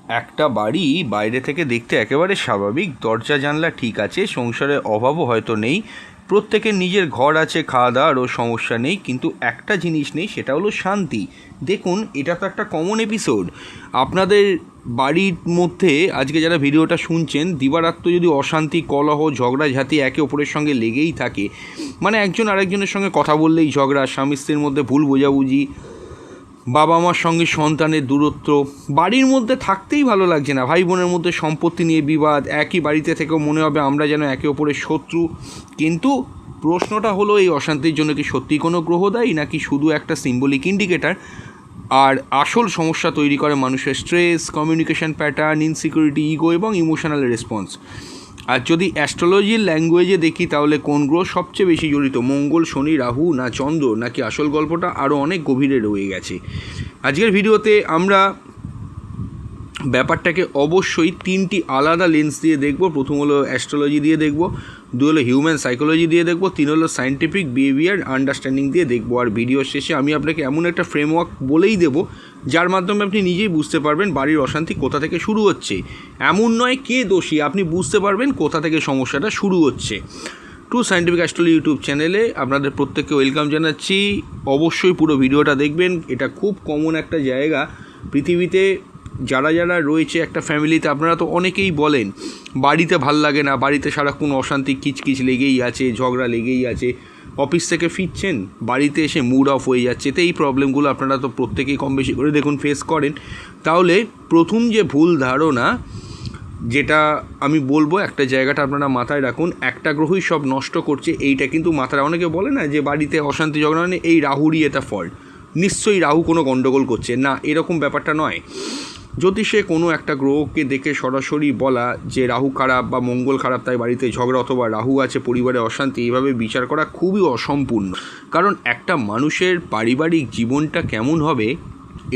একটা বাড়ি বাইরে থেকে দেখতে একেবারে স্বাভাবিক, দরজা জানলা ঠিক আছে, সংসারে অভাবও হয়তো নেই, প্রত্যেকের নিজের ঘর আছে, খাওয়া দাওয়ারও সমস্যা নেই, কিন্তু একটা জিনিস নেই, সেটা হলো শান্তি। দেখুন, এটা তো একটা কমন এপিসোড আপনাদের বাড়ির মধ্যে। আজকে যারা ভিডিওটা শুনছেন, দিবারাত্র যদি অশান্তি, কলহ, ঝগড়াঝাঁটি একে অপরের সঙ্গে লেগেই থাকে, মানে একজন আরেকজনের সঙ্গে কথা বললেই ঝগড়া, স্বামী স্ত্রীর মধ্যে ভুল বোঝাবুঝি, বাবা মার সঙ্গে সন্তানের দূরত্ব, বাড়ির মধ্যে থাকতেই ভালো লাগছে না, ভাই বোনের মধ্যে সম্পত্তি নিয়ে বিবাদ, একই বাড়িতে থেকেও মনে হবে আমরা যেন একে অপরের শত্রু। কিন্তু প্রশ্নটা হলো, এই অশান্তির জন্য কি সত্যি কোনো গ্রহ দায়ী, নাকি শুধু একটা সিম্বলিক ইন্ডিকেটার? আর আসল সমস্যা তৈরি করে মানুষের stress, communication pattern, insecurity, ego এবং ইমোশনাল রেসপন্স। আর যদি অ্যাস্ট্রোলজির ল্যাঙ্গুয়েজে দেখি, তাহলে কোন গ্রহ সবচেয়ে বেশি জড়িত, মঙ্গল, শনি, রাহু না চন্দ্র, নাকি আসল গল্পটা আরও অনেক গভীরে রয়ে গেছে? আজকের ভিডিওতে আমরা ব্যাপারটাকে অবশ্যই তিনটি আলাদা লেন্স দিয়ে দেখব। প্রথম হলো অ্যাস্ট্রোলজি দিয়ে দেখব, দুই হলো হিউম্যান সাইকোলজি দিয়ে দেখব, তিন হলো সায়েন্টিফিক বিহেভিয়ার আন্ডারস্ট্যান্ডিং দিয়ে দেখব। আর ভিডিওর শেষে আমি আপনাকে এমন একটা ফ্রেমওয়ার্ক বলেই দেবো, যার মাধ্যমে আপনি নিজেই বুঝতে পারবেন বাড়ির অশান্তি কোথা থেকে শুরু হচ্ছে। এমন নয় কে দোষী, আপনি বুঝতে পারবেন কোথা থেকে সমস্যাটা শুরু হচ্ছে। ট্রু সায়েন্টিফিক অ্যাস্ট্রোলজি ইউটিউব চ্যানেলে আপনাদের প্রত্যেককে ওয়েলকাম জানাচ্ছি। অবশ্যই পুরো ভিডিওটা দেখবেন। এটা খুব কমন একটা জায়গা পৃথিবীতে। যারা যারা রয়েছে একটা ফ্যামিলিতে, আপনারা তো অনেকেই বলেন বাড়িতে ভাল লাগে না, বাড়িতে সারাক্ষণ অশান্তি, কিচকিচ লেগেই আছে, ঝগড়া লেগেই আছে। অফিস থেকে ফিরছেন, বাড়িতে এসে মুড অফ হয়ে যাচ্ছে। তো এই প্রবলেমগুলো আপনারা তো প্রত্যেকেই কম বেশি করে দেখুন ফেস করেন। তাহলে প্রথম যে ভুল ধারণা যেটা আমি বলবো, একটা জায়গাটা আপনারা মাথায় রাখুন, একটা গ্রহই সব নষ্ট করছে এইটা কিন্তু মাথায়। অনেকে বলে না যে বাড়িতে অশান্তি ঝগড়া মানে এই রাহুরই এটা ফল্ট, নিশ্চয়ই রাহু কোনো গণ্ডগোল করছে না, এরকম ব্যাপারটা নয়। জ্যোতিষে কোনো একটা গ্রহকে দেখে সরাসরি বলা যে রাহু খারাপ বা মঙ্গল খারাপ তাই বাড়িতে ঝগড়া, অথবা রাহু আছে পরিবারে অশান্তি, এইভাবে বিচার করা খুবই অসম্পূর্ণ। কারণ একটা মানুষের পারিবারিক জীবনটা কেমন হবে,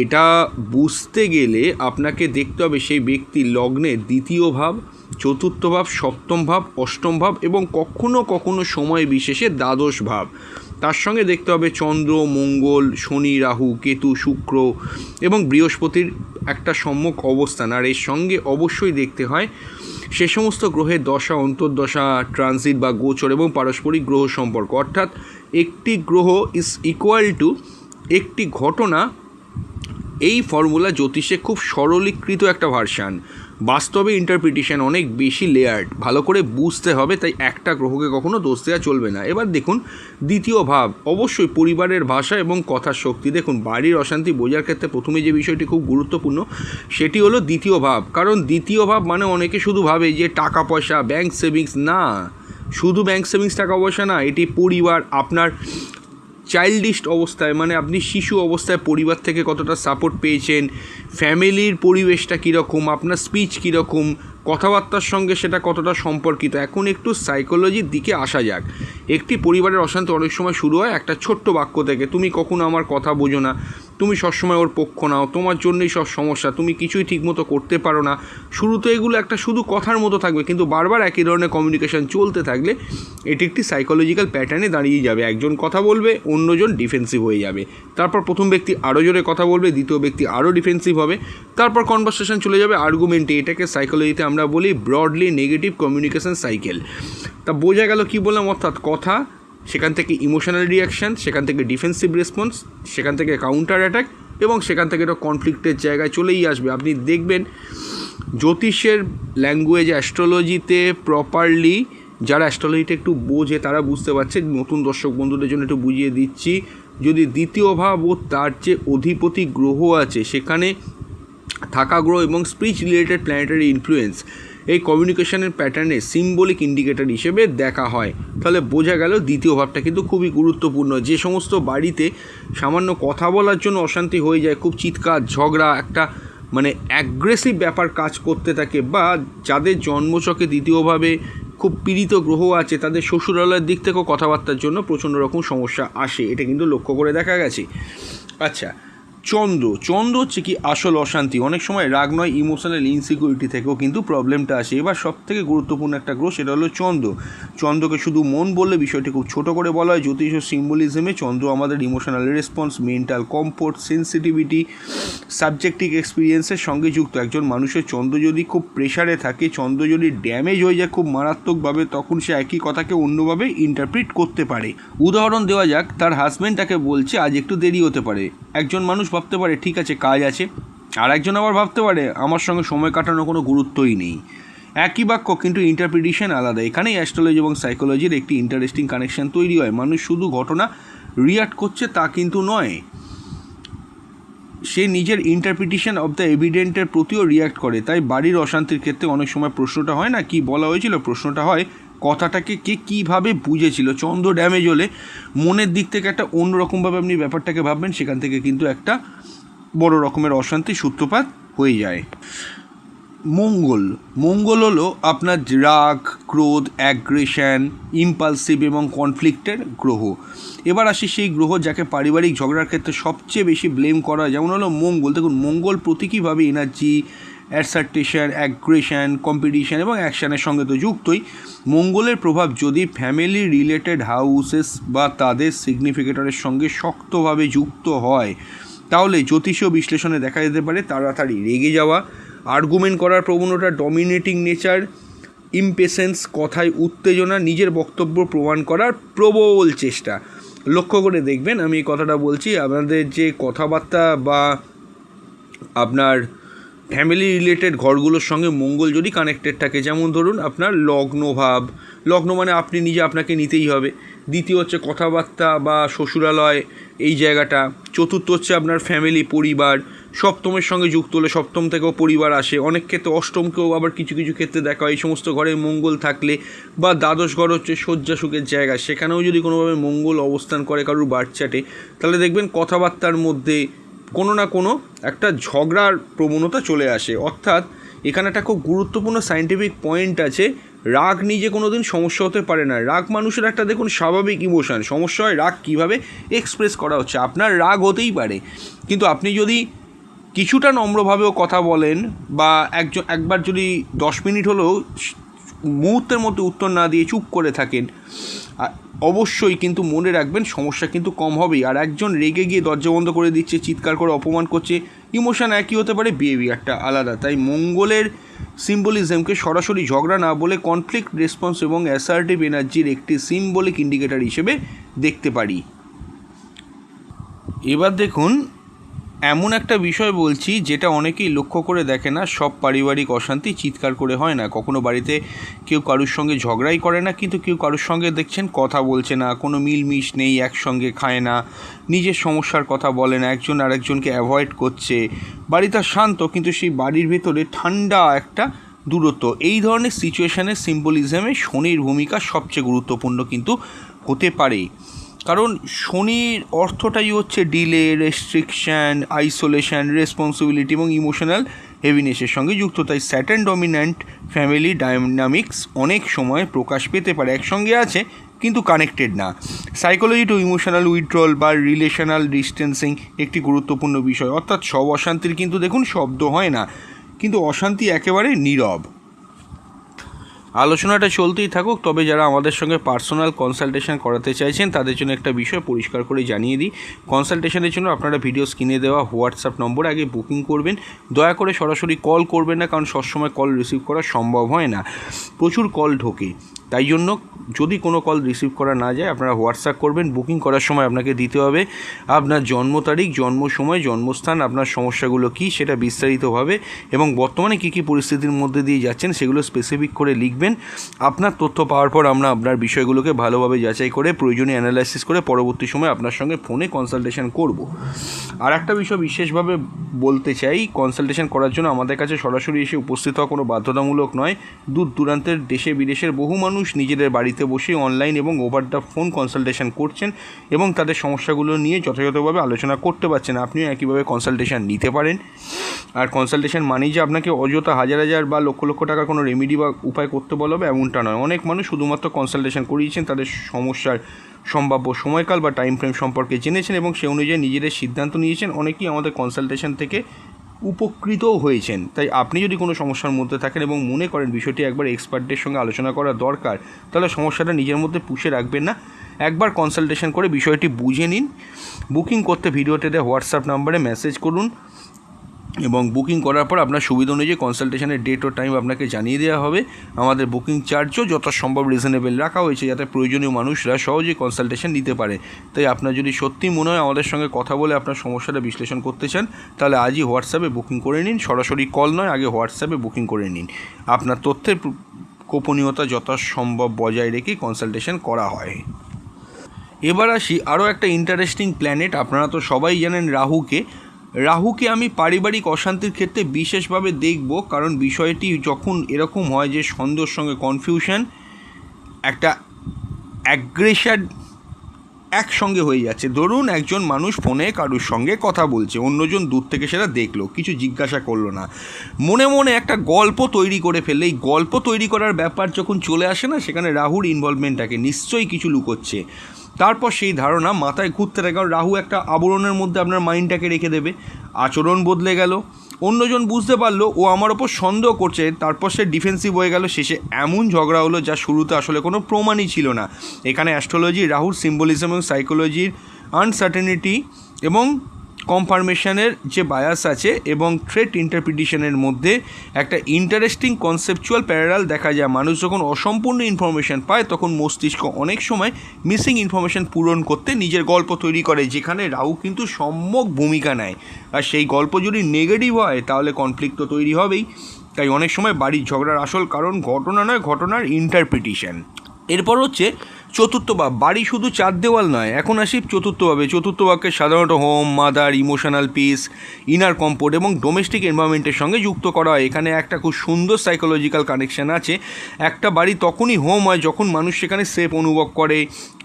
এটা বুঝতে গেলে আপনাকে দেখতে হবে সেই ব্যক্তির লগ্নের দ্বিতীয় ভাব, চতুর্থ ভাব, সপ্তম ভাব, অষ্টম ভাব এবং কখনো কখনো সময় বিশেষে দ্বাদশ ভাব। তার সঙ্গে দেখতে হবে চন্দ্র, মঙ্গল, শনি, রাহু, কেতু, শুক্র এবং বৃহস্পতির একটা সম্মুখ অবস্থান। আর এর সঙ্গে অবশ্যই দেখতে হয় সে সমস্ত গ্রহের দশা, অন্তর্দশা, ট্রানজিট বা গোচর এবং পারস্পরিক গ্রহ সম্পর্ক। অর্থাৎ একটি গ্রহ ইজ ইকুয়াল টু একটি ঘটনা। এই ফর্মুলা জ্যোতিষে খুব সরলীকৃত একটা ভার্সান, বাস্তবে ইন্টারপ্রিটেশন অনেক বেশি লেয়ার্ড, ভালো করে বুঝতে হবে। তাই একটা গ্রহকে কখনো দোষ দেওয়া চলবে না। এবার দেখুন দ্বিতীয় ভাব, অবশ্যই পরিবারের ভাষা এবং কথার শক্তি। দেখুন, বাড়ির অশান্তি বোঝার ক্ষেত্রে প্রথমে যে বিষয়টি খুব গুরুত্বপূর্ণ সেটি হলো দ্বিতীয় ভাব। কারণ দ্বিতীয় ভাব মানে অনেকে শুধু ভাবে যে টাকা পয়সা, ব্যাংক সেভিংস। না, শুধু ব্যাংক সেভিংস, টাকা পয়সা না, এটি পরিবার, আপনার চাইল্ডিস্ট অবস্থায়, মানে আপনি শিশু অবস্থায় পরিবার থেকে কতটা সাপোর্ট পেয়েছেন, ফ্যামিলির পরিবেশটা কীরকম, আপনার স্পিচ কীরকম, কথাবার্তার সঙ্গে সেটা কতটা সম্পর্কিত। এখন একটু সাইকোলজির দিকে আসা যাক। একটি পরিবারের অশান্তি অনেক সময় শুরু হয় একটা ছোট্ট বাক্য থেকে, তুমি কখনো আমার কথা বোঝো না, তুমি সবসময় ওর পক্ষ নাও, তোমার জন্যই সব সমস্যা, তুমি কিছুই ঠিকমতো করতে পারো না। শুরুতে এগুলো একটা শুধু কথার মতো থাকবে, কিন্তু বারবার একই ধরনের কমিউনিকেশন চলতে থাকলে এটি একটি সাইকোলজিক্যাল প্যাটার্নে দাঁড়িয়ে যাবে। একজন কথা বলবে, অন্যজন ডিফেন্সিভ হয়ে যাবে, তারপর প্রথম ব্যক্তি আরও জোরে কথা বলবে, দ্বিতীয় ব্যক্তি আরও ডিফেন্সিভ হবে, তারপর কনভারসেশন চলে যাবে আর্গুমেন্টে। এটাকে সাইকোলজিতে আমরা বলি ব্রডলি নেগেটিভ কমিউনিকেশন সাইকেল। তা বোঝা গেল কী বললাম? অর্থাৎ কথা, সেখান থেকে ইমোশনাল রিয়াকশান, সেখান থেকে ডিফেন্সিভ রেসপন্স, সেখান থেকে কাউন্টার অ্যাটাক এবং সেখান থেকে এটা কনফ্লিক্টের জায়গায় চলেই আসবে। আপনি দেখবেন জ্যোতিষের ল্যাঙ্গুয়েজ, অ্যাস্ট্রোলজিতে প্রপারলি যারা অ্যাস্ট্রোলজিটা একটু বোঝে তারা বুঝতে পারছে। নতুন দর্শক বন্ধুদের জন্য একটু বুঝিয়ে দিচ্ছি, যদি দ্বিতীয় ভাব ও তার যে অধিপতি গ্রহ আছে সেখানে থাকা গ্রহ এবং স্পিচ রিলেটেড প্ল্যানেটারি ইনফ্লুয়েন্স এই কমিউনিকেশনের প্যাটার্নে সিম্বলিক ইন্ডিকেটর হিসেবে দেখা হয়, তাহলে বোঝা গেল দ্বিতীয় ভাবটা কিন্তু খুবই গুরুত্বপূর্ণ। যে সমস্ত বাড়িতে সামান্য কথা বলার জন্য অশান্তি হয়ে যায়, খুব চিৎকার, ঝগড়া, একটা মানে অ্যাগ্রেসিভ ব্যাপার কাজ করতে থাকে, বা যাদের জন্মছকে দ্বিতীয়ভাবে খুব পীড়িত গ্রহ আছে তাদের শ্বশুরালয়ের দিক থেকেও কথাবার্তার জন্য প্রচণ্ড রকম সমস্যা আসে, এটা কিন্তু লক্ষ্য করে দেখা গেছে। আচ্ছা, চন্দ্র হচ্ছে কি আসল অশান্তি। অনেক সময় রাগ নয়, ইমোশনাল ইনসিকিউরিটি থেকেও কিন্তু প্রবলেমটা আসে। এবার সবথেকে গুরুত্বপূর্ণ একটা গ্রহ, সেটা হলো চন্দ্রকে শুধু মন বললে বিষয়টি খুব ছোট করে বলা হয়। জ্যোতিষ সিম্বলিজমে চন্দ্র আমাদের emotional response, mental comfort, sensitivity, subjective এক্সপিরিয়েন্সের সঙ্গে যুক্ত। একজন মানুষের চন্দ্র যদি খুব প্রেশারে থাকে, চন্দ্র যদি ড্যামেজ হয়ে যায় খুব মারাত্মকভাবে, তখন সে একই কথাকে অন্যভাবে ইন্টারপ্রিট করতে পারে। উদাহরণ দেওয়া যাক, তার হাজব্যান্ড তাকে বলছে আজ একটু দেরি হতে পারে। একজন মানুষ ভাবতে পারে ঠিক আছে কাজ আছে, আর একজন আবার ভাবতে পারে আমার সঙ্গে সময় কাটানোর কোনো গুরুত্বই নেই। একই বাক্য কিন্তু ইন্টারপ্রিটেশন আলাদা। এখানেই অ্যাস্ট্রোলজি এবং সাইকোলজির একটি ইন্টারেস্টিং কানেকশন তৈরি হয়। মানুষ শুধু ঘটনা রিয়াক্ট করছে তা কিন্তু নয়, সে নিজের ইন্টারপ্রিটেশন অব দ্য এভিডেন্টের প্রতিও রিয়াক্ট করে। তাই বাড়ির অশান্তির ক্ষেত্রে অনেক সময় প্রশ্নটা হয় না কি বলা হয়েছিল, প্রশ্নটা হয় কথাটাকে কে কীভাবে বুঝেছিল। চন্দ্র ড্যামেজ হলে মনের দিক থেকে একটা অন্যরকমভাবে আপনি ব্যাপারটাকে ভাববেন, সেখান থেকে কিন্তু একটা বড় রকমের অশান্তির সূত্রপাত হয়ে যায়। মঙ্গল হলো আপনার রাগ, ক্রোধ, অ্যাগ্রেশন, ইম্পালসিভ এবং কনফ্লিক্টের গ্রহ। এবার আসি সেই গ্রহ যাকে পারিবারিক ঝগড়ার ক্ষেত্রে সবচেয়ে বেশি ব্লেম করা হয়, যেমন হলো মঙ্গল। দেখুন মঙ্গল প্রতীকীভাবে এনার্জি, অ্যাসার্টেশন, অ্যাগ্রেশন, কম্পিটিশন এবং অ্যাকশানের সঙ্গে তো যুক্তই। মঙ্গলের প্রভাব যদি ফ্যামিলি রিলেটেড হাউসেস বা তাদের সিগনিফিকেটরের সঙ্গে শক্তভাবে যুক্ত হয়, তাহলে জ্যোতিষীয় বিশ্লেষণে দেখা যেতে পারে তাড়াতাড়ি রেগে যাওয়া, আর্গুমেন্ট করার প্রবণতা, ডমিনেটিং নেচার, ইমপেশেন্স, কথায় উত্তেজনা, নিজের বক্তব্য প্রমাণ করার প্রবল চেষ্টা। লক্ষ্য করে দেখবেন, আমি এই কথাটা বলছি, আপনাদের যে কথাবার্তা বা আপনার ফ্যামিলি রিলেটেড ঘরগুলোর সঙ্গে মঙ্গল যদি কানেক্টেড থাকে, যেমন ধরুন আপনার লগ্ন মানে আপনি নিজে আপনাকে নিতেই হবে। দ্বিতীয় হচ্ছে কথাবার্তা বা শ্বশুরালয় এই জায়গাটা। চতুর্থ হচ্ছে আপনার ফ্যামিলি, পরিবার। সপ্তমের সঙ্গে যুক্ত হলে সপ্তম থেকেও পরিবার আসে। অনেক ক্ষেত্রে অষ্টমকেও আবার কিছু কিছু ক্ষেত্রে দেখা হয়। এই সমস্ত ঘরে মঙ্গল থাকলে, বা দ্বাদশ ঘর হচ্ছে শয্যা সুখের জায়গা, সেখানেও যদি কোনোভাবে মঙ্গল অবস্থান করে কারোর বার্থ চার্টে, তাহলে দেখবেন কথাবার্তার মধ্যে কোনো না কোনো একটা ঝগড়ার প্রবণতা চলে আসে। অর্থাৎ এখানে একটা খুব গুরুত্বপূর্ণ সায়েন্টিফিক পয়েন্ট আছে, রাগ নিজে কোনো দিন সমস্যা হতে পারে না। রাগ মানুষের একটা দেখুন স্বাভাবিক ইমোশন। সমস্যা হয় রাগ কীভাবে এক্সপ্রেস করা হচ্ছে। আপনার রাগ হতেই পারে, কিন্তু আপনি যদি কিছুটা নম্রভাবেও কথা বলেন, বা একবার যদি 10 মিনিট হলেও মুহূর্তের মধ্যে উত্তর না দিয়ে চুপ করে থাকেন, অবশ্যই কিন্তু মনে রাখবেন সমস্যা কিন্তু কম হবেই। আর একজন রেগে গিয়ে দরজা বন্ধ করে দিচ্ছে, চিৎকার করে অপমান করছে, ইমোশন একই হতে পারে, বিহেভিয়ারটা আলাদা। তাই মঙ্গলের সিম্বলিজমকে সরাসরি ঝগড়া না বলে কনফ্লিক্ট রেসপন্স এবং অ্যাসার্টিভ এনার্জির একটি সিম্বলিক ইন্ডিকেটর হিসেবে দেখতে পারি। এবার দেখুন, এমন একটা বিষয় বলছি যেটা অনেকেই লক্ষ্য করে দেখে না। সব পারিবারিক অশান্তি চিৎকার করে হয় না। কখনো বাড়িতে কেউ কারুর সঙ্গে ঝগড়াই করে না, কিন্তু কেউ কারুর সঙ্গে দেখছেন কথা বলছে না, কোনো মিলমিশ নেই, একসঙ্গে খায় না, নিজের সমস্যার কথা বলে না, একজন আরেকজনকে অ্যাভয়েড করছে। বাড়িটা শান্ত, কিন্তু সেই বাড়ির ভেতরে ঠান্ডা একটা দূরত্ব। এই ধরনের সিচুয়েশনের সিম্বলিজমে শনির ভূমিকা সবচেয়ে গুরুত্বপূর্ণ কিন্তু হতে পারে। কারণ শনির অর্থটাই হচ্ছে ডিলে, রেস্ট্রিকশান, আইসোলেশন, রেসপন্সিবিলিটি এবং ইমোশনাল হেভিনেসের সঙ্গে যুক্ত। তাই স্যাটার্ন ডমিন্যান্ট ফ্যামিলি ডায়নামিক্স অনেক সময় প্রকাশ পেতে পারে। একসঙ্গে আছে কিন্তু কানেক্টেড না। সাইকোলজি টু ইমোশনাল উইথড্রল বা রিলেশনাল ডিস্টেন্সিং একটি গুরুত্বপূর্ণ বিষয়। অর্থাৎ সব অশান্তির কিন্তু দেখুন শব্দ হয় না, কিন্তু অশান্তি একেবারে নীরব। আলোচনাটা চলতেই থাকুক। তবে যারা আমাদের সঙ্গে পার্সোনাল কনসালটেশন করাতে চাইছেন তাদের জন্য একটা বিষয় পরিষ্কার করে জানিয়ে দিই। কনসালটেশনের জন্য আপনারা ভিডিও স্ক্রিনে দেওয়া হোয়াটসঅ্যাপ নম্বরে আগে বুকিং করবেন। দয়া করে সরাসরি কল করবেন না, কারণ সবসময় কল রিসিভ করা সম্ভব হয় না, প্রচুর কল ঢোকে। তাই জন্য যদি কোনো কল রিসিভ করা না যায় আপনারা হোয়াটসঅ্যাপ করবেন। বুকিং করার সময় আপনাকে দিতে হবে আপনার জন্ম তারিখ, জন্ম সময়, জন্মস্থান, আপনার সমস্যাগুলো কী সেটা বিস্তারিতভাবে, এবং বর্তমানে কী কী পরিস্থিতির মধ্যে দিয়ে যাচ্ছেন সেগুলো স্পেসিফিক করে লিখবেন। আপনার তথ্য পাওয়ার পর আমরা আপনার বিষয়গুলোকে ভালোভাবে যাচাই করে প্রয়োজনীয় অ্যানালাইসিস করে পরবর্তী সময় আপনার সঙ্গে ফোনে কনসালটেশন করব। আর একটা বিষয় বিশেষভাবে বলতে চাই, কনসালটেশন করার জন্য আমাদের কাছে সরাসরি এসে উপস্থিত হওয়া কোনো বাধ্যতামূলক নয়। দূর দূরান্তের দেশে বিদেশের বহু মানুষ মানুষ নিজেদের বাড়িতে বসে অনলাইন এবং ওভার দ্য ফোন কনসালটেশন করছেন এবং তাদের সমস্যাগুলো নিয়ে যথাযথভাবে আলোচনা করতে পারছেন। আপনিও একইভাবে কনসালটেশন নিতে পারেন। আর কনসালটেশন মানেই যে আপনাকে অযথা হাজার হাজার বা লক্ষ লক্ষ টাকার কোনো রেমেডি বা উপায় করতে বলা হবে এমনটা নয়। অনেক মানুষ শুধুমাত্র কনসালটেশন করিয়েছেন, তাদের সমস্যার সম্ভাব্য সময়কাল বা টাইম ফ্রেম সম্পর্কে জেনেছেন এবং সে অনুযায়ী নিজেদের সিদ্ধান্ত নিয়েছেন। অনেকেই আমাদের কনসালটেশন থেকে উপকৃতও হয়েছেন। তাই আপনি যদি কোনো সমস্যার মধ্যে থাকেন এবং মনে করেন বিষয়টি একবার এক্সপার্টদের সঙ্গে আলোচনা করা দরকার, তাহলে সমস্যাটা নিজের মধ্যে পুষে রাখবেন না, একবার কনসালটেশন করে বিষয়টি বুঝে নিন। বুকিং করতে ভিডিওতে হোয়াটসঅ্যাপ নাম্বারে মেসেজ করুন এবং বুকিং করার পর আপনার সুবিধা অনুযায়ী কনসালটেশনের ডেট ও টাইম আপনাকে জানিয়ে দেওয়া হবে। আমাদের বুকিং চার্জও যথাসম্ভব রিজনেবল রাখা হয়েছে, যাতে প্রয়োজনীয় মানুষরা সহজেই কনসালটেশন নিতে পারে। তাই আপনার যদি সত্যি মনে হয় আমাদের সঙ্গে কথা বলে আপনার সমস্যাটা বিশ্লেষণ করতে চান, তাহলে আজই হোয়াটসঅ্যাপে বুকিং করে নিন। সরাসরি কল নয়, আগে হোয়াটসঅ্যাপে বুকিং করে নিন। আপনার তথ্যের গোপনীয়তা যথাসম্ভব বজায় রেখে কনসালটেশন করা হয়। এবার আসি আরও একটা ইন্টারেস্টিং প্ল্যানেট। আপনারা তো সবাই জানেন রাহুকে আমি পারিবারিক অশান্তির ক্ষেত্রে বিশেষভাবে দেখব, কারণ বিষয়টি যখন এরকম হয় যে সন্দেহের সঙ্গে কনফিউশন, একটা অ্যাগ্রেশন একসঙ্গে হয়ে যাচ্ছে। ধরুন একজন মানুষ ফোনে কারুর সঙ্গে কথা বলছে, অন্যজন দূর থেকে সেটা দেখলো, কিছু জিজ্ঞাসা করলো না, মনে মনে একটা গল্প তৈরি করে ফেললে। এই গল্প তৈরি করার ব্যাপার যখন চলে আসে না, সেখানে রাহুর ইনভলভমেন্ট থাকে, নিশ্চয়ই কিছু লুকোচ্ছে। তারপর সেই ধারণা মাথায় ঘুরতে থাকে, কারণ রাহু একটা আবরণের মধ্যে আপনার মাইন্ডটাকে রেখে দেবে। আচরণ বদলে গেল, অন্যজন বুঝতে পারলো ও আমার ওপর সন্দেহ করছে, তারপর সে ডিফেন্সিভ হয়ে গেল। শেষে এমন ঝগড়া হলো যা শুরুতে আসলে কোনো প্রমাণই ছিল না। এখানে অ্যাস্ট্রোলজি, রাহুর সিম্বলিজম এবং সাইকোলজির আনসার্টেনিটি এবং কনফার্মেশনের যে বায়াস আছে এবং থ্রেট ইন্টারপ্রিটেশনের মধ্যে একটা ইন্টারেস্টিং কনসেপচুয়াল প্যারালাল দেখা যায়। মানুষ যখন অসম্পূর্ণ ইনফরমেশান পায়, তখন মস্তিষ্ক অনেক সময় মিসিং ইনফরমেশান পূরণ করতে নিজের গল্প তৈরি করে, যেখানে রাহু কিন্তু সম্যক ভূমিকা নেয়। আর সেই গল্প যদি নেগেটিভ হয়, তাহলে কনফ্লিক্ট তো তৈরি হবেই। তাই অনেক সময় বাড়ির ঝগড়ার আসল কারণ ঘটনা নয়, ঘটনার ইন্টারপ্রিটেশন। এরপর হচ্ছে চতুর্থ ভাব। বাড়ি শুধু চার দেওয়াল নয়, এখন আসি চতুর্থ ভাবে। চতুর্থ ভাবকে সাধারণত home, mother, emotional piece, inner comfort এবং ডোমেস্টিক এনভায়রনমেন্টের সঙ্গে যুক্ত করা হয়। এখানে একটা খুব সুন্দর সাইকোলজিক্যাল কানেকশান আছে। একটা বাড়ি তখনই হোম হয় যখন মানুষ সেখানে সেফ অনুভব করে।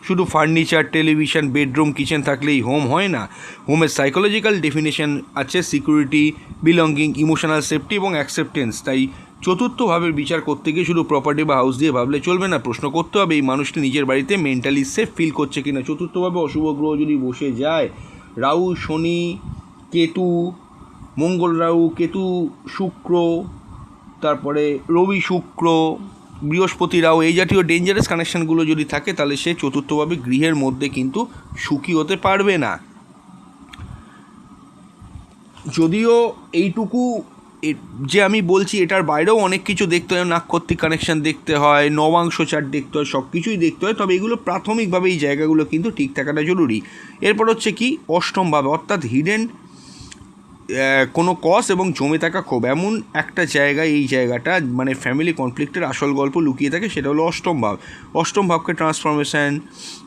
শুধু ফার্নিচার, টেলিভিশন, বেডরুম, কিচেন থাকলেই হোম হয় না। হোমের সাইকোলজিক্যাল ডেফিনেশন আছে সিকিউরিটি, বিলঙ্গিং, ইমোশনাল সেফটি এবং অ্যাকসেপ্টেন্স। তাই চতুর্থ ভাবের বিচার করতে গিয়ে শুধু প্রপার্টি বা হাউস দিয়ে ভাবলে চলবে না, প্রশ্ন করতে হবে এই মানুষটি নিজের বাড়িতে মেন্টালি সেফ ফিল করছে কিনা। চতুর্থভাবে অশুভ গ্রহ যদি বসে যায়, রাহু, শনি, কেতু, মঙ্গল, রাহু, কেতু, শুক্র, তারপরে রবি, শুক্র, বৃহস্পতি, রাহু, এই জাতীয় ডেঞ্জারাস কানেকশানগুলো যদি থাকে, তাহলে সে চতুর্থভাবে গৃহের মধ্যে কিন্তু সুখী হতে পারবে না। যদিও এইটুকু যে আমি বলছি, এটার বাইরেও অনেক কিছু দেখতে হয়, নাক্ষত্রিক কানেকশান দেখতে হয়, নবাংশ চার্ট দেখতে হয়, সব কিছুই দেখতে হয়। তবে এগুলো প্রাথমিকভাবে এই জায়গাগুলো কিন্তু ঠিক থাকাটা জরুরি। এরপর হচ্ছে কি অষ্টমভাবে, অর্থাৎ হিডেন কোনো কজ এবং জমে থাকা ক্ষোভ, এমন একটা জায়গায় এই জায়গাটা মানে ফ্যামিলি কনফ্লিক্টের আসল গল্প লুকিয়ে থাকে, সেটা হলো অষ্টম ভাব। অষ্টম ভাবকে ট্রান্সফরমেশন,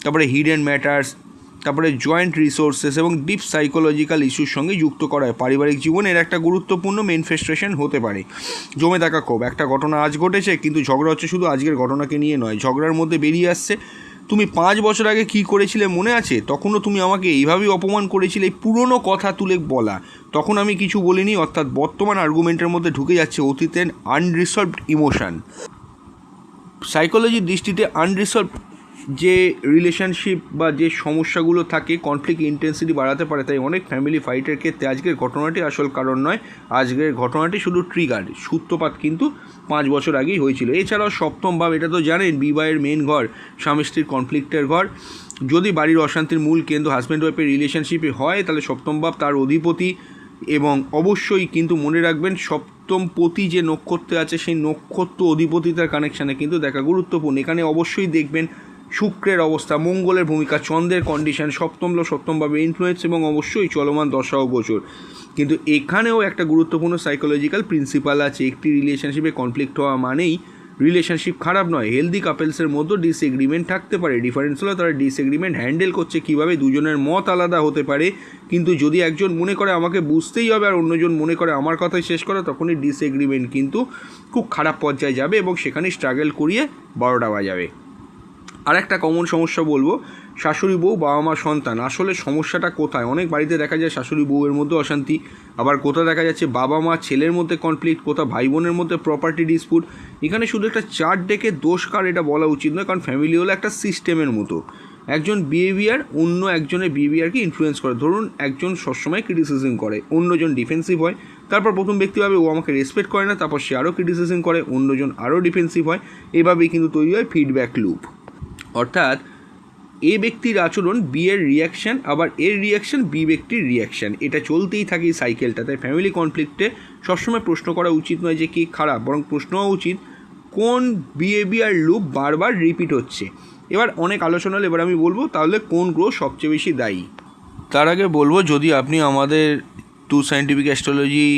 তারপরে হিডেন ম্যাটার্স, তারপরে জয়েন্ট রিসোর্সেস এবং ডিপ সাইকোলজিক্যাল ইস্যুর সঙ্গে যুক্ত করা হয়। পারিবারিক জীবনের একটা গুরুত্বপূর্ণ ম্যানিফেস্টেশন হতে পারে। জমে থাকা ক্ষোভ, একটা ঘটনা আজ ঘটেছে, কিন্তু ঝগড়া হচ্ছে শুধু আজকের ঘটনাকে নিয়ে নয়। ঝগড়ার মধ্যে বেরিয়ে আসছে, তুমি 5 বছর আগে কী করেছিলে মনে আছে? তখনও তুমি আমাকে এইভাবেই অপমান করেছিলে। এই পুরনো কথা তুলে বলা, তখন আমি কিছু বলিনি। অর্থাৎ বর্তমান আর্গুমেন্টের মধ্যে ঢুকে যাচ্ছে অতীতের আনরিসলভড ইমোশন। সাইকোলজির দৃষ্টিতে আনরিসলভড যে রিলেশনশিপ বা যে সমস্যাগুলো থাকে, কনফ্লিক্ট ইন্টেন্সিটি বাড়াতে পারে। তাই অনেক ফ্যামিলি ফাইটের ক্ষেত্রে আজকের ঘটনাটি আসল কারণ নয়, আজকের ঘটনাটি শুধু ট্রিগার। সূত্রপাত কিন্তু 5 বছর আগেই হয়েছিল। এছাড়াও সপ্তম ভাব, এটা তো জানেন বিবাহের মেন ঘর, স্বামী স্ত্রীর কনফ্লিক্টের ঘর। যদি বাড়ির অশান্তির মূল কেন্দ্র হাজব্যান্ড ওয়াইফের রিলেশনশিপে হয়, তাহলে সপ্তম ভাব তার অধিপতি। এবং অবশ্যই কিন্তু মনে রাখবেন, সপ্তম পতি যে নক্ষত্রে আছে, সেই নক্ষত্র অধিপতিতার কানেকশানে কিন্তু দেখা গুরুত্বপূর্ণ। এখানে অবশ্যই দেখবেন শুক্রের অবস্থা, মঙ্গলের ভূমিকা, চন্দ্রের কন্ডিশন, সপ্তমভাবে ইনফ্লুয়েন্স এবং অবশ্যই চলমান দশা ও গোচর। কিন্তু এখানেও একটা গুরুত্বপূর্ণ সাইকোলজিক্যাল প্রিন্সিপাল আছে। একটি রিলেশনশিপে কনফ্লিক্ট হওয়া মানেই রিলেশনশিপ খারাপ নয়। হেলদি কাপেলসের মধ্যে ডিসএগ্রিমেন্ট থাকতে পারে, ডিফারেন্স হলো তারা ডিসএগ্রিমেন্ট হ্যান্ডেল করছে কীভাবে, দুজনের মত আলাদা হতে পারে, কিন্তু যদি একজন মনে করে আমাকে বুঝতেই হবে আর অন্যজন মনে করে আমার কথাই শেষ করা, তখনই ডিসএগ্রিমেন্ট কিন্তু খুব খারাপ পর্যায়ে যাবে এবং সেখানে স্ট্রাগল করিয়ে 12টা বাজাবে। আর একটা কমন সমস্যা বলবো, শাশুড়ি বউ, বাবা মা, সন্তান। আসলে সমস্যাটা কোথায়? অনেক বাড়িতে দেখা যায় শাশুড়ি বউয়ের মধ্যে অশান্তি, আবার কোথাও দেখা যাচ্ছে বাবা মা ছেলের মধ্যে কনফ্লিক্ট, কোথাও ভাই বোনের মধ্যে প্রপার্টি ডিসপুট। এখানে শুধু একটা চার্ট ডেকে দোষ কার এটা বলা উচিত নয়, কারণ ফ্যামিলি হলো একটা সিস্টেমের মতো। একজন বিহেভিয়ার অন্য একজনের বিহেভিয়ারকে ইনফ্লুয়েন্স করে। ধরুন একজন সবসময় ক্রিটিসিজম করে, অন্যজন ডিফেন্সিভ হয়, তারপর প্রথম ব্যক্তি ভাবে ও আমাকে রেসপেক্ট করে না, তারপর সে আরও ক্রিটিসিজম করে, অন্যজন আরও ডিফেন্সিভ হয়, এভাবেই কিন্তু তৈরি হয় ফিডব্যাক লুপ। অর্থাৎ এ ব্যক্তির আচরণ বি এর রিয়াকশান, আবার এর রিয়াকশান বি ব্যক্তির রিয়াকশান, এটা চলতেই থাকে এই সাইকেলটা। তাই ফ্যামিলি কনফ্লিক্টে সবসময় প্রশ্ন করা উচিত নয় যে কে খারাপ, বরং প্রশ্ন হওয়া উচিত কোন বিহেভিয়ার লুপ বারবার রিপিট হচ্ছে। এবার অনেক আলোচনা হলো, এবার আমি বলবো তাহলে কোন গ্রহ সবচেয়ে বেশি দায়ী। তার আগে বলবো, যদি আপনি আমাদের টু সায়েন্টিফিক অ্যাস্ট্রোলজি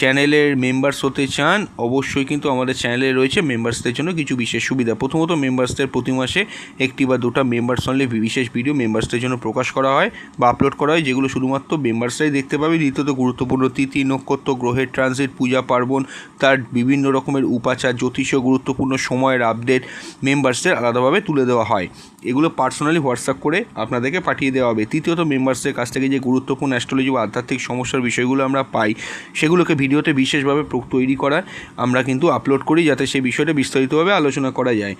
চ্যানেলের মেম্বার্স হতে চান, অবশ্যই কিন্তু আমাদের চ্যানেলে রয়েছে মেম্বার্সদের জন্য কিছু বিশেষ সুবিধা। প্রথমত, মেম্বার্সদের প্রতি মাসে একটি বা দুটো মেম্বার্স অনলি বিশেষ ভিডিও মেম্বার্সদের জন্য প্রকাশ করা হয় বা আপলোড করা হয়, যেগুলো শুধুমাত্র মেম্বার্সরাই দেখতে পাবে। দ্বিতীয়ত, গুরুত্বপূর্ণ তিথি, নক্ষত্র, গ্রহের ট্রানজিট, পূজা পার্বণ, তার বিভিন্ন রকমের উপাচার, জ্যোতিষীয় গুরুত্বপূর্ণ সময়ের আপডেট মেম্বার্সদের আলাদাভাবে তুলে দেওয়া হয়। এগুলো পার্সোনালি হোয়াটসঅ্যাপ করে আপনাদেরকে পাঠিয়ে দেওয়া হবে। তৃতীয়ত, মেম্বার্সদের কাছ থেকে যে গুরুত্বপূর্ণ অ্যাস্ট্রোলজি বা আধ্যাত্মিক সমস্যার বিষয়গুলো আমরা পাই, সেগুলোকে ভিডিওতে বিশেষভাবে তৈরি করা আমরা কিন্তু আপলোড করি, যাতে সেই বিষয়টা বিস্তারিতভাবে আলোচনা করা যায়।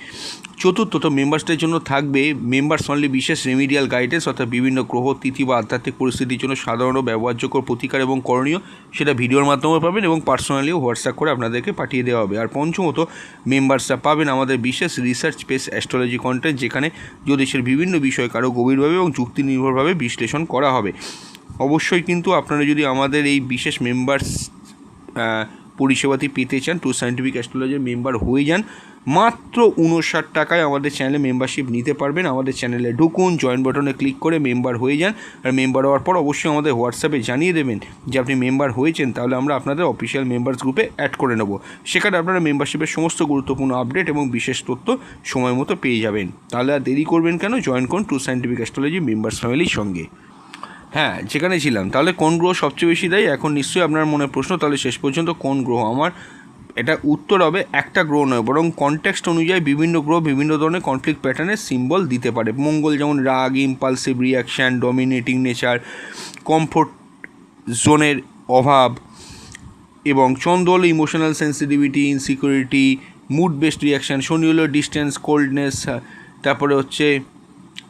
চতুর্থত, মেম্বার্সদের জন্য থাকবে মেম্বার্স অনলি বিশেষ রেমিডিয়াল গাইডেন্স, অর্থাৎ বিভিন্ন গ্রহ, তিথি বা আধ্যাত্মিক পরিস্থিতির জন্য সাধারণ ব্যবহারযোগ্য প্রতিকার এবং করণীয়, সেটা ভিডিওর মাধ্যমে পাবেন এবং পার্সোনালিও হোয়াটসঅ্যাপ করে আপনাদেরকে পাঠিয়ে দেওয়া হবে। আর পঞ্চমত, মেম্বার্সরা পাবেন আমাদের বিশেষ রিসার্চ বেস অ্যাস্ট্রোলজি কন্টেন্ট, যেখানে জ্যোতিষের বিভিন্ন বিষয় কারো গভীরভাবে এবং যুক্তি নির্ভরভাবে বিশ্লেষণ করা হবে। অবশ্যই কিন্তু আপনারা যদি আমাদের এই বিশেষ মেম্বার্স পরিষেবাটি পেতে চান, টু সায়েন্টিফিক অ্যাস্ট্রোলজির মেম্বার হয়ে যান। মাত্র 59 টাকায় আমাদের চ্যানেলে মেম্বারশিপ নিতে পারবেন। আমাদের চ্যানেলে ঢুকুন, জয়েন বাটনে ক্লিক করে মেম্বার হয়ে যান। আর মেম্বার হওয়ার পর অবশ্যই আমাদের হোয়াটসঅ্যাপে জানিয়ে দেবেন যে আপনি মেম্বার হয়েছেন, তাহলে আমরা আপনাদের অফিসিয়াল মেম্বার্স গ্রুপে অ্যাড করে নেব। সেখানে আপনারা মেম্বারশিপের সমস্ত গুরুত্বপূর্ণ আপডেট এবং বিশেষ তথ্য সময় মতো পেয়ে যাবেন। তাহলে আর দেরি করবেন কেন, জয়েন করুন টু সায়েন্টিফিক অ্যাস্ট্রোলজি মেম্বার্স ফ্যামিলির সঙ্গে। হ্যাঁ, যেখানে ছিলাম, তাহলে কোন গ্রহ সবচেয়ে বেশি দায়ী? এখন নিশ্চয়ই আপনার মনে প্রশ্ন, তাহলে শেষ পর্যন্ত কোন গ্রহ? আমার এটা উত্তর হবে একটা গ্রহ নয়, বরং কনটেক্সট অনুযায়ী বিভিন্ন গ্রহ বিভিন্ন ধরনের কনফ্লিক্ট প্যাটার্নের সিম্বল দিতে পারে। মঙ্গল যেমন রাগ, impulsive reaction, dominating nature, comfort জোনের অভাব, এবং চন্দ্র হলো emotional sensitivity, insecurity, mood based reaction, শনি হলো ডিস্টেন্স, কোল্ডনেস, তারপরে হচ্ছে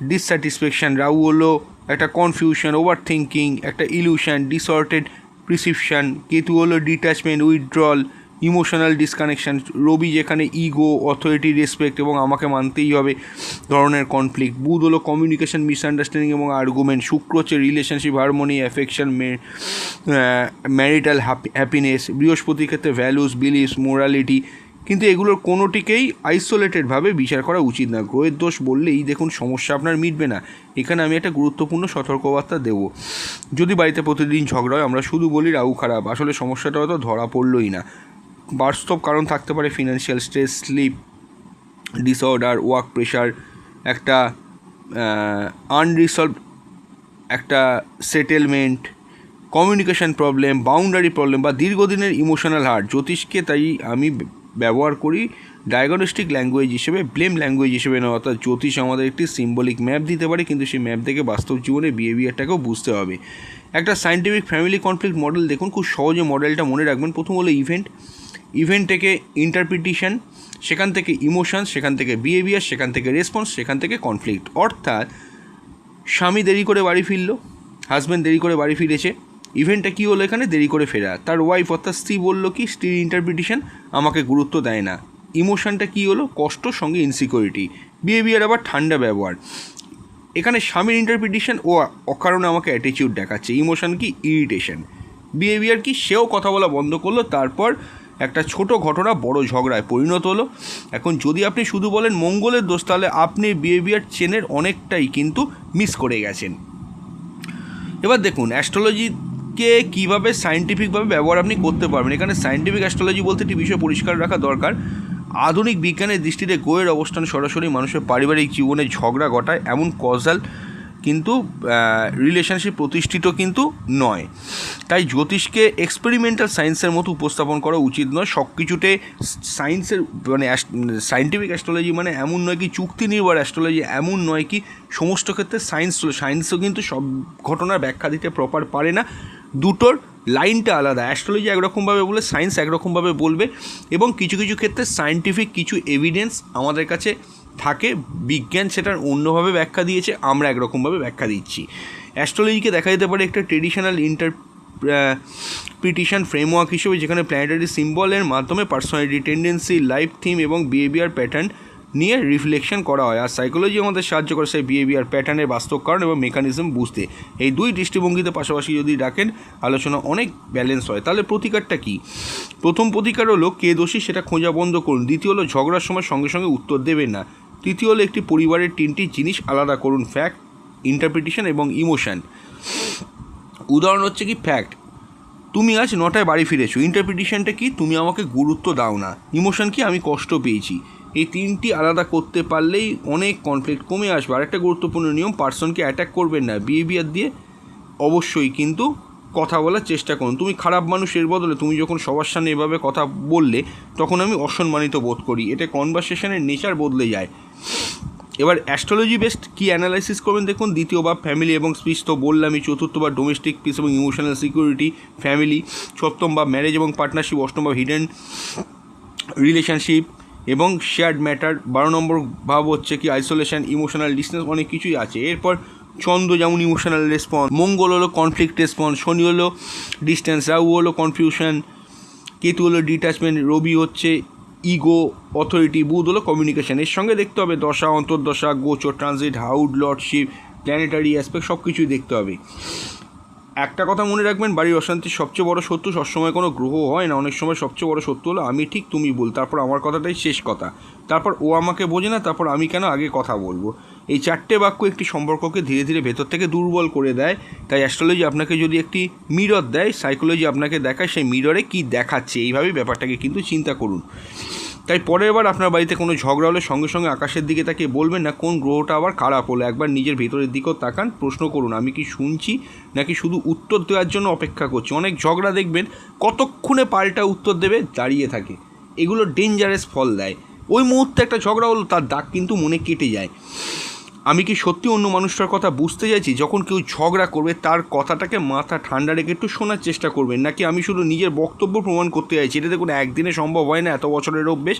ডিসস্যাটিসফ্যাকশান, রাহু হলো একটা কনফিউশন, ওভার থিঙ্কিং, একটা ইলিউশন, ডিসঅর্টেড প্রিসিপশান, কেতু হলো ডিট্যাচমেন্ট, উইথড্রল, ইমোশনাল ডিসকানেকশান, রবি যেখানে ইগো, অথরিটি, রেসপেক্ট এবং আমাকে মানতেই হবে ধরনের কনফ্লিক্ট, বুধ হলো কমিউনিকেশন, মিসআন্ডারস্ট্যান্ডিং এবং আর্গুমেন্ট, শুক্র হচ্ছে relationship, harmony, affection, marital happiness, বৃহস্পতির ক্ষেত্রে ভ্যালুস, বিলিফস, মোরালিটি। কিন্তু এগুলোর কোনোটিকেই আইসোলেটেডভাবে বিচার করা উচিত না। গ্রহের দোষ বললেই দেখুন সমস্যা আপনার মিটবে না। এখানে আমি একটা গুরুত্বপূর্ণ সতর্কবার্তা দেব। যদি বাড়িতে প্রতিদিন ঝগড়া হয়, আমরা শুধু বলি রাহু খারাপ, আসলে সমস্যাটা হয়তো ধরা পড়লই না। বাস্তব কারণ থাকতে পারে financial stress, sleep disorder, work pressure, একটা আনরিসলভড একটা settlement, communication problem, boundary problem বা দীর্ঘদিনের ইমোশনাল হার্ট। জ্যোতিষকে তাই আমি ব্যবহার করি ডায়াগনস্টিক ল্যাঙ্গুয়েজ হিসেবে, ব্লেম ল্যাঙ্গুয়েজ হিসেবে নয়। অর্থাৎ জ্যোতিষ আমাদের একটি সিম্বলিক ম্যাপ দিতে পারে, কিন্তু সেই ম্যাপ থেকে বাস্তব জীবনে বিহেভিয়ারটাকেও বুঝতে হবে। একটা সায়েন্টিফিক ফ্যামিলি কনফ্লিক্ট মডেল দেখুন, খুব সহজে মডেলটা মনে রাখবেন। প্রথম হলো ইভেন্ট থেকে ইন্টারপ্রিটেশন, সেখান থেকে ইমোশনস, সেখান থেকে বিহেভিয়ার, সেখান থেকে রেসপন্স, সেখান থেকে কনফ্লিক্ট। অর্থাৎ স্বামী দেরি করে বাড়ি ফিরল, হাজব্যান্ড দেরি করে বাড়ি ফিরেছে, ইভেন্টটা কী হলো? এখানে দেরি করে ফেরা। তার ওয়াইফ অর্থাৎ স্ত্রী বললো কি, স্ত্রীর ইন্টারপ্রিটেশন আমাকে গুরুত্ব দেয় না। ইমোশনটা কী হলো? কষ্ট, সঙ্গে ইনসিকিউরিটি। বিহেভিয়ার আবার ঠান্ডা ব্যবহার। এখানে স্বামীর ইন্টারপ্রিটেশন, ও অকারণে আমাকে অ্যাটিটিউড দেখাচ্ছে। ইমোশন কি? ইরিটেশন। বিহেভিয়ার কি? সেও কথা বলা বন্ধ করলো, তারপর একটা ছোট ঘটনা বড় ঝগড়ায় পরিণত হলো। এখন যদি আপনি শুধু বলেন মঙ্গলের দোষ, তাহলে আপনি বিহেভিয়ার চেনের অনেকটাই কিন্তু মিস করে গেছেন। এবার দেখুন অ্যাস্ট্রোলজিকে কীভাবে সায়েন্টিফিকভাবে ব্যবহার আপনি করতে পারবেন। এখানে সায়েন্টিফিক অ্যাস্ট্রোলজি বলতে একটি বিষয় পরিষ্কার রাখা দরকার। আধুনিক বিজ্ঞানের দৃষ্টিতে গ্রহের অবস্থান সরাসরি মানুষের পারিবারিক জীবনে ঝগড়া ঘটায় এমন কজাল কিন্তু রিলেশনশিপ প্রতিষ্ঠিত কিন্তু নয়। তাই জ্যোতিষকে এক্সপেরিমেন্টাল সায়েন্সের মতো উপস্থাপন করা উচিত নয়। সব কিছুতে সায়েন্সের মানে সায়েন্টিফিক অ্যাস্ট্রোলজি মানে এমন নয় কি চুক্তি নির্ভর অ্যাস্ট্রোলজি, এমন নয় কি সমস্ত ক্ষেত্রে সায়েন্সও কিন্তু সব ঘটনার ব্যাখ্যা দিতে প্রপার পারে না। দুটোর লাইনটা আলাদা। অ্যাস্ট্রোলজি একরকমভাবে বলে, সায়েন্স একরকমভাবে বলবে, এবং কিছু কিছু ক্ষেত্রে সায়েন্টিফিক কিছু এভিডেন্স আমাদের কাছে থাকে, বিজ্ঞান সেটার অন্যভাবে ব্যাখ্যা দিয়েছে, আমরা একরকমভাবে ব্যাখ্যা দিচ্ছি। অ্যাস্ট্রোলজিকে দেখা যেতে পারে একটা ট্রেডিশনাল ইন্টারপ্রিটেশন ফ্রেমওয়ার্ক হিসেবে, যেখানে প্ল্যানেটারি সিম্বলের মাধ্যমে পার্সোনালিটি, টেন্ডেন্সি, লাইফ থিম এবং বিহেভিয়ার প্যাটার্ন নিয়ে রিফ্লেকশন করা হয়। আর সাইকোলজি আমাদের সাহায্য করে সেই বিহেভিয়ার প্যাটার্নের বাস্তব কারণ এবং মেকানিজম বুঝতে। এই দুই দৃষ্টিভঙ্গিতে পাশাপাশি যদি রাখেন, আলোচনা অনেক ব্যালেন্স হয়। তাহলে প্রতিকারটা কী? প্রথম প্রতিকার হলো কে দোষী সেটা খোঁজা বন্ধ করুন। দ্বিতীয় হলো ঝগড়ার সময় সঙ্গে সঙ্গে উত্তর দেবেন না। তৃতীয় হলো একটি পরিবারের তিনটি জিনিস আলাদা করুন: ফ্যাক্ট, ইন্টারপ্রিটেশন এবং ইমোশান। উদাহরণ হচ্ছে কি, ফ্যাক্ট, তুমি আজ 9টায় বাড়ি ফিরেছো। ইন্টারপ্রিটেশনটা কি, তুমি আমাকে গুরুত্ব দাও না। ইমোশন কি, আমি কষ্ট পেয়েছি। এই তিনটি আলাদা করতে পারলেই অনেক কনফ্লিক্ট কমে আসবে। আরেকটা গুরুত্বপূর্ণ নিয়ম, পার্সনকে অ্যাটাক করবেন না, বিহেভিয়ার দিয়ে অবশ্যই কিন্তু কথা বলার চেষ্টা করুন। তুমি খারাপ মানুষ, এর বদলে তুমি যখন সবার সামনে এভাবে কথা বললে তখন আমি অসম্মানিত বোধ করি। এতে কনভারসেশনের নেচার বদলে যায়। এবার অ্যাস্ট্রোলজি বেসড কী অ্যানালাইসিস করবেন দেখুন। দ্বিতীয় ভাব ফ্যামিলি এবং স্পিচ তো বললামই। চতুর্থ ভাব ডোমেস্টিক পিস এবং ইমোশনাল সিকিউরিটি, ফ্যামিলি। সপ্তম ভাব ম্যারেজ এবং পার্টনারশিপ। অষ্টম ভাব হিডেন রিলেশনশিপ এবং শেয়ার্ড ম্যাটার। 12 নম্বর ভাব হচ্ছে কি আইসোলেশন, ইমোশনাল ডিস্টেন্স, অনেক কিছুই আছে। এরপর চন্দ্র যেমন ইমোশনাল রেসপন্স, মঙ্গল হলো কনফ্লিক্ট রেসপন্স, শনি হলো ডিস্টেন্স, রাহু হলো কনফিউশন, কেতু হলো ডিট্যাচমেন্ট, রবি হচ্ছে ইগো, অথরিটি, বুধ হলো কমিউনিকেশন। এর সঙ্গে দেখতে হবে দশা, অন্তর্দশা, গোচর, ট্রানজিট, হাউড, লর্ডশিপ, প্ল্যানেটারি অ্যাসপেক্ট, সব কিছুই দেখতে হবে। একটা কথা মনে রাখবেন, বাড়ির অশান্তির সবচেয়ে বড় শত্রু সবসময় কোনো গ্রহ হয় না। অনেক সময় সবচেয়ে বড় শত্রু হলো আমি ঠিক তুমি ভুল, তারপর আমার কথাটাই শেষ কথা, তারপর ও আমাকে বোঝে না, তারপর আমি কেন আগে কথা বলবো। এই চারটে বাক্য একটি সম্পর্ককে ধীরে ধীরে ভেতর থেকে দুর্বল করে দেয়। তাই অ্যাস্ট্রোলজি আপনাকে যদি একটি মিরর দেয়, সাইকোলজি আপনাকে দেখায় সেই মিররে কী দেখাচ্ছে। এইভাবেই ব্যাপারটাকে কিন্তু চিন্তা করুন। তাই পরের বার আপনার বাড়িতে কোনো ঝগড়া হলে সঙ্গে সঙ্গে আকাশের দিকে তাকিয়ে বলবেন না কোন গ্রহটা আবার খারাপ হলো। একবার নিজের ভেতরের দিকেও তাকান, প্রশ্ন করুন আমি কি শুনছি নাকি শুধু উত্তর দেওয়ার জন্য অপেক্ষা করছি। অনেক ঝগড়া দেখবেন কতক্ষণে পাল্টা উত্তর দেবে দাঁড়িয়ে থাকে। এগুলো ডেঞ্জারাস ফল দেয়। ওই মুহূর্তে একটা ঝগড়া হলো, তার দাগ কিন্তু মনে কেটে যায়। আমি কি সত্যি অন্য মানুষটার কথা বুঝতে চাইছি? যখন কেউ ঝগড়া করবে তার কথাটাকে মাথা ঠান্ডা রেখে একটু শোনার চেষ্টা করবেন, নাকি আমি শুধু নিজের বক্তব্য প্রমাণ করতে চাইছি। এটাতে কোনো একদিনে সম্ভব হয় না, এত বছরের অভ্যেস।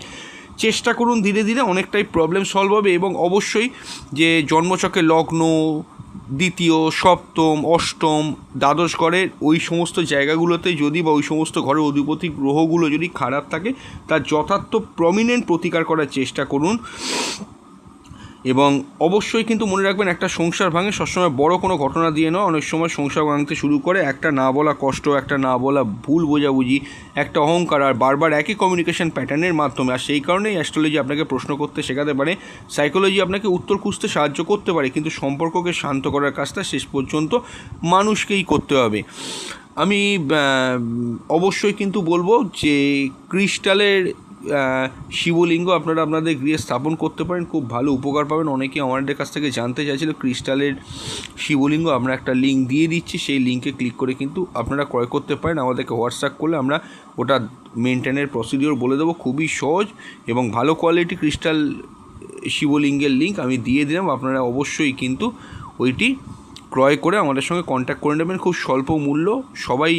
চেষ্টা করুন, ধীরে ধীরে অনেকটাই প্রবলেম সলভ হবে। এবং অবশ্যই যে জন্মছকে লগ্ন, দ্বিতীয়, সপ্তম, অষ্টম, দ্বাদশ ঘরের ওই সমস্ত জায়গাগুলোতে যদি বা ওই সমস্ত ঘরের অধিপতি গ্রহগুলো যদি খারাপ থাকে, তার যথার্থ প্রমিনেন্ট প্রতিকার করার চেষ্টা করুন। এবং অবশ্যই কিন্তু মনে রাখবেন, একটা সংসার ভাঙে সবসময় বড় কোনো ঘটনা দিয়ে নয়। অনেক সময় সংসার ভাঙতে শুরু করে একটা না বলা কষ্ট, একটা না বলা ভুল বোঝাবুঝি, একটা অহংকার, আর বারবার একই কমিউনিকেশন প্যাটার্নের মাধ্যমে। আর সেই কারণেই অ্যাস্ট্রোলজি আপনাকে প্রশ্ন করতে শেখাতে পারে, সাইকোলজি আপনাকে উত্তর খুঁজতে সাহায্য করতে পারে, কিন্তু সম্পর্ককে শান্ত করার কাজটা শেষ পর্যন্ত মানুষকেই করতে হবে। আমি অবশ্যই কিন্তু বলবো যে ক্রিস্টালের শিবলিঙ্গ আপনারা আপনাদের গৃহে স্থাপন করতে পারেন, খুব ভালো উপকার পাবেন। অনেকে আমাদের কাছ থেকে জানতে চাইছিল ক্রিস্টালের শিবলিঙ্গ, আমরা একটা লিঙ্ক দিয়ে দিচ্ছি, সেই লিঙ্কে ক্লিক করে কিন্তু আপনারা ক্রয় করতে পারেন। আমাদেরকে হোয়াটসঅ্যাপ করলে আমরা ওটা মেনটেনের প্রসিডিওর বলে দেবো। খুবই সহজ এবং ভালো কোয়ালিটি ক্রিস্টাল শিবলিঙ্গের লিঙ্ক আমি দিয়ে দিলাম। আপনারা অবশ্যই কিন্তু ওইটি ক্রয় করে আমাদের সঙ্গে কন্ট্যাক্ট করে নেবেন। খুব স্বল্প মূল্য, সবাই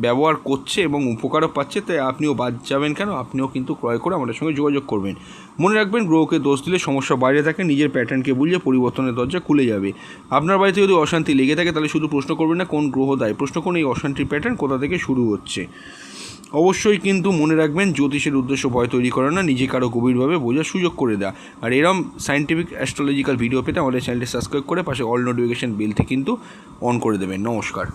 ব্যবহার করছে এবং উপকারও পাচ্ছে, তাই আপনিও বাদ যাবেন কেন, আপনিও কিন্তু ক্রয় করে আমাদের সঙ্গে যোগাযোগ করবেন। মনে রাখবেন, গ্রহকে দোষ দিলে সমস্যা বাইরে থাকে, নিজের প্যাটার্নকে বুঝলে পরিবর্তনের দরজা খুলে যাবে। আপনার বাড়িতে যদি অশান্তি লেগে থাকে তাহলে শুধু প্রশ্ন করবেন না কোন গ্রহ দায়ী, প্রশ্ন করুন এই অশান্তির প্যাটার্ন কোথা থেকে শুরু হচ্ছে। অবশ্যই কিন্তু মনে রাখবেন, জ্যোতিষের উদ্দেশ্য ভয় তৈরি করে না, নিজেকে আরও গভীরভাবে বোঝার সুযোগ করে দেওয়া। আর এরম সায়েন্টিফিক অ্যাস্ট্রোলজিক্যাল ভিডিও পেতে আমাদের চ্যানেলটি সাবস্ক্রাইব করে পাশে অল নোটিফিকেশান বেলটি কিন্তু অন করে দেবেন। নমস্কার।